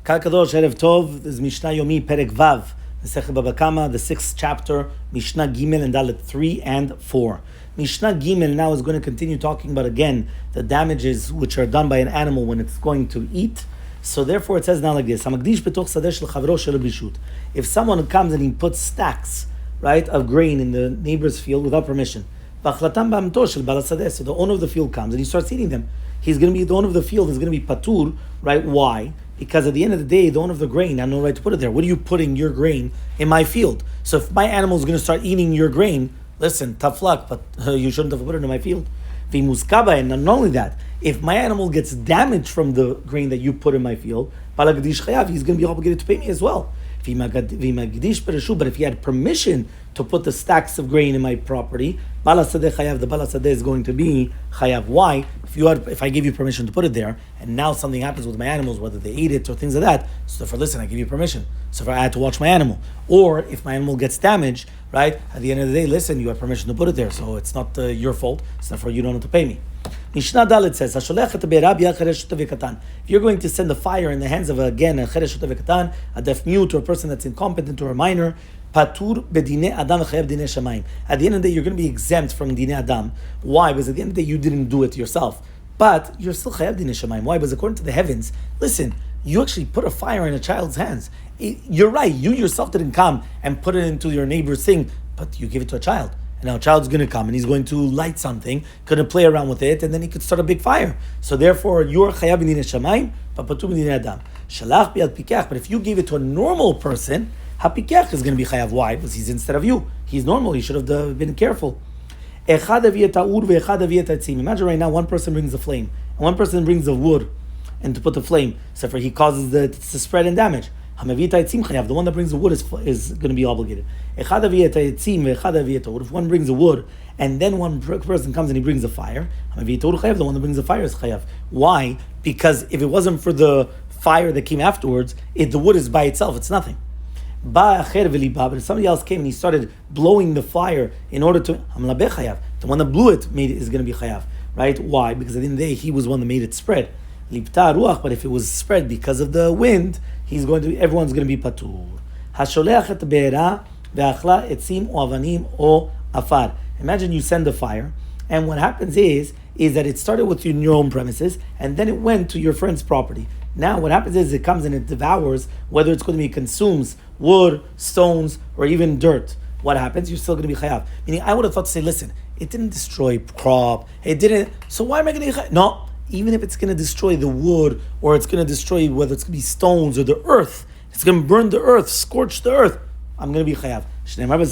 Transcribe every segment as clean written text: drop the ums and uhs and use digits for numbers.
Kal Kadosh, Erev Tov. This is Mishnah Yomi, Perek Vav, Masechet Bava Kamma, the 6th chapter, Mishnah Gimel and Dalet 3 and 4. Mishnah Gimel now is going to continue talking about, again, the damages which are done by an animal when it's going to eat. So therefore it says now like this: if someone comes and he puts stacks, right, of grain in the neighbor's field without permission, so the owner of the field comes and he starts eating them, the owner of the field is going to be patur, right? Why? Because at the end of the day, the owner of the grain had no right to put it there. What are you putting your grain in my field? So if my animal is going to start eating your grain, listen, tough luck, but you shouldn't have put it in my field. And not only that, if my animal gets damaged from the grain that you put in my field, he's going to be obligated to pay me as well. But if he had permission to put the stacks of grain in my property, the Bala Sadeh is going to be chayav. Why? If I give you permission to put it there, and now something happens with my animals, whether they eat it or things like that, so for listen, I give you permission. So I had to watch my animal. Or if my animal gets damaged, right, at the end of the day, listen, you have permission to put it there, so it's not your fault, so therefore you don't have to pay me. Mishnah Dalet says, if you're going to send a fire in the hands of, again, a deaf mute, or a person that's incompetent, or a minor, patur bedine adam chayav dine shamayim. At the end of the day, you're going to be exempt from dine adam. Why? Because at the end of the day, you didn't do it yourself. But you're still chayav dine shamayim. Why? Because according to the heavens, listen, you actually put a fire in a child's hands. You're right, you yourself didn't come and put it into your neighbor's thing, but you give it to a child. And now a child's going to come and he's going to light something, going to play around with it, and then he could start a big fire. So therefore, you're chayav b'dinei shamayim, but patur b'dinei adam. Shalach bi'ad pikach. But if you gave it to a normal person, hapikach is going to be chayav. Why? Because he's instead of you. He's normal. He should have been careful. Imagine right now, one person brings the flame, and one person brings the wood, and to put the flame, so for he causes the to spread and damage. The one that brings the wood is going to be obligated. If one brings the wood and then one person comes and he brings the fire, the one that brings the fire is chayav. Why? Because if it wasn't for the fire that came afterwards, the wood is by itself, it's nothing. But if somebody else came and he started blowing the fire in order to, the one that blew it is going to be chayav. Right? Why? Because at the end of the day, he was one that made it spread. But if it was spread because of the wind, everyone's going to be patur. Imagine you send a fire, and what happens is that it started with you in your own premises, and then it went to your friend's property. Now what happens is it comes and it devours, whether it's going to be consumes wood, stones, or even dirt. What happens? You're still going to be chayav. Meaning, I would have thought to say, listen, it didn't destroy crop, it didn't, so why am I going to be chayav? No. Even if it's going to destroy the wood, or it's going to destroy whether it's going to be stones or the earth, it's going to burn the earth, scorch the earth, I'm going to be chayav. What does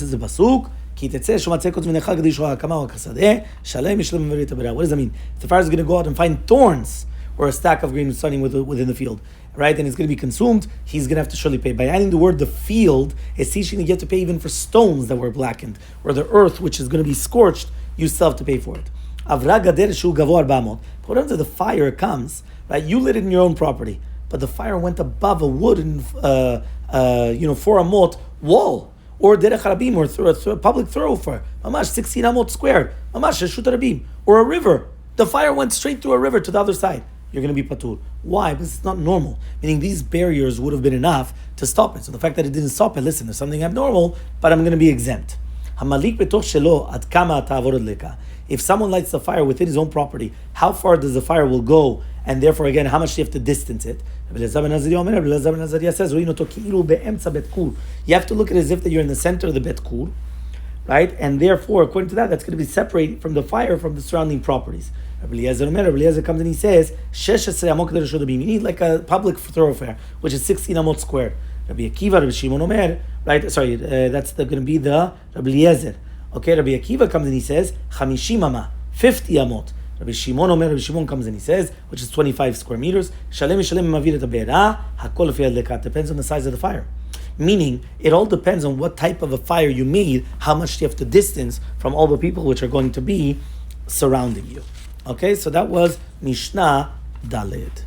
that mean? If the fire is going to go out and find thorns, or a stack of grain starting within the field, right, and it's going to be consumed, he's going to have to surely pay. By adding the word the field, it's teaching that you have to pay even for stones that were blackened, or the earth which is going to be scorched, you still have to pay for it. But whenever the fire comes, right, you lit it in your own property, but the fire went above a wooden, 4 amot wall, or derech harabim, or through a public thoroughfare, mamash 16 amot square, mamash shut harabim, or a river. The fire went straight through a river to the other side. You're going to be patur. Why? Because it's not normal. Meaning these barriers would have been enough to stop it. So the fact that it didn't stop it, listen, there's something abnormal, but I'm going to be exempt. If someone lights the fire within his own property, how far does the fire will go? And therefore, again, how much do you have to distance it? Says, you have to look at it as if that you're in the center of the bet kur, right? And therefore, according to that, that's going to be separated from the fire from the surrounding properties. Rabbi Eliezer comes and he says, you need like a public thoroughfare, which is 16 amot square. Rabbi Akiva, Rabbi Shimon Omer, right? Sorry, that's going to be the Rabbi Eliezer. Okay, Rabbi Akiva comes and he says, 50 amot. Rabbi Shimon Omer, Rabbi Shimon comes and he says, which is 25 square meters. Depends on the size of the fire. Meaning, it all depends on what type of a fire you made, how much you have to distance from all the people which are going to be surrounding you. Okay, so that was Mishnah Daled.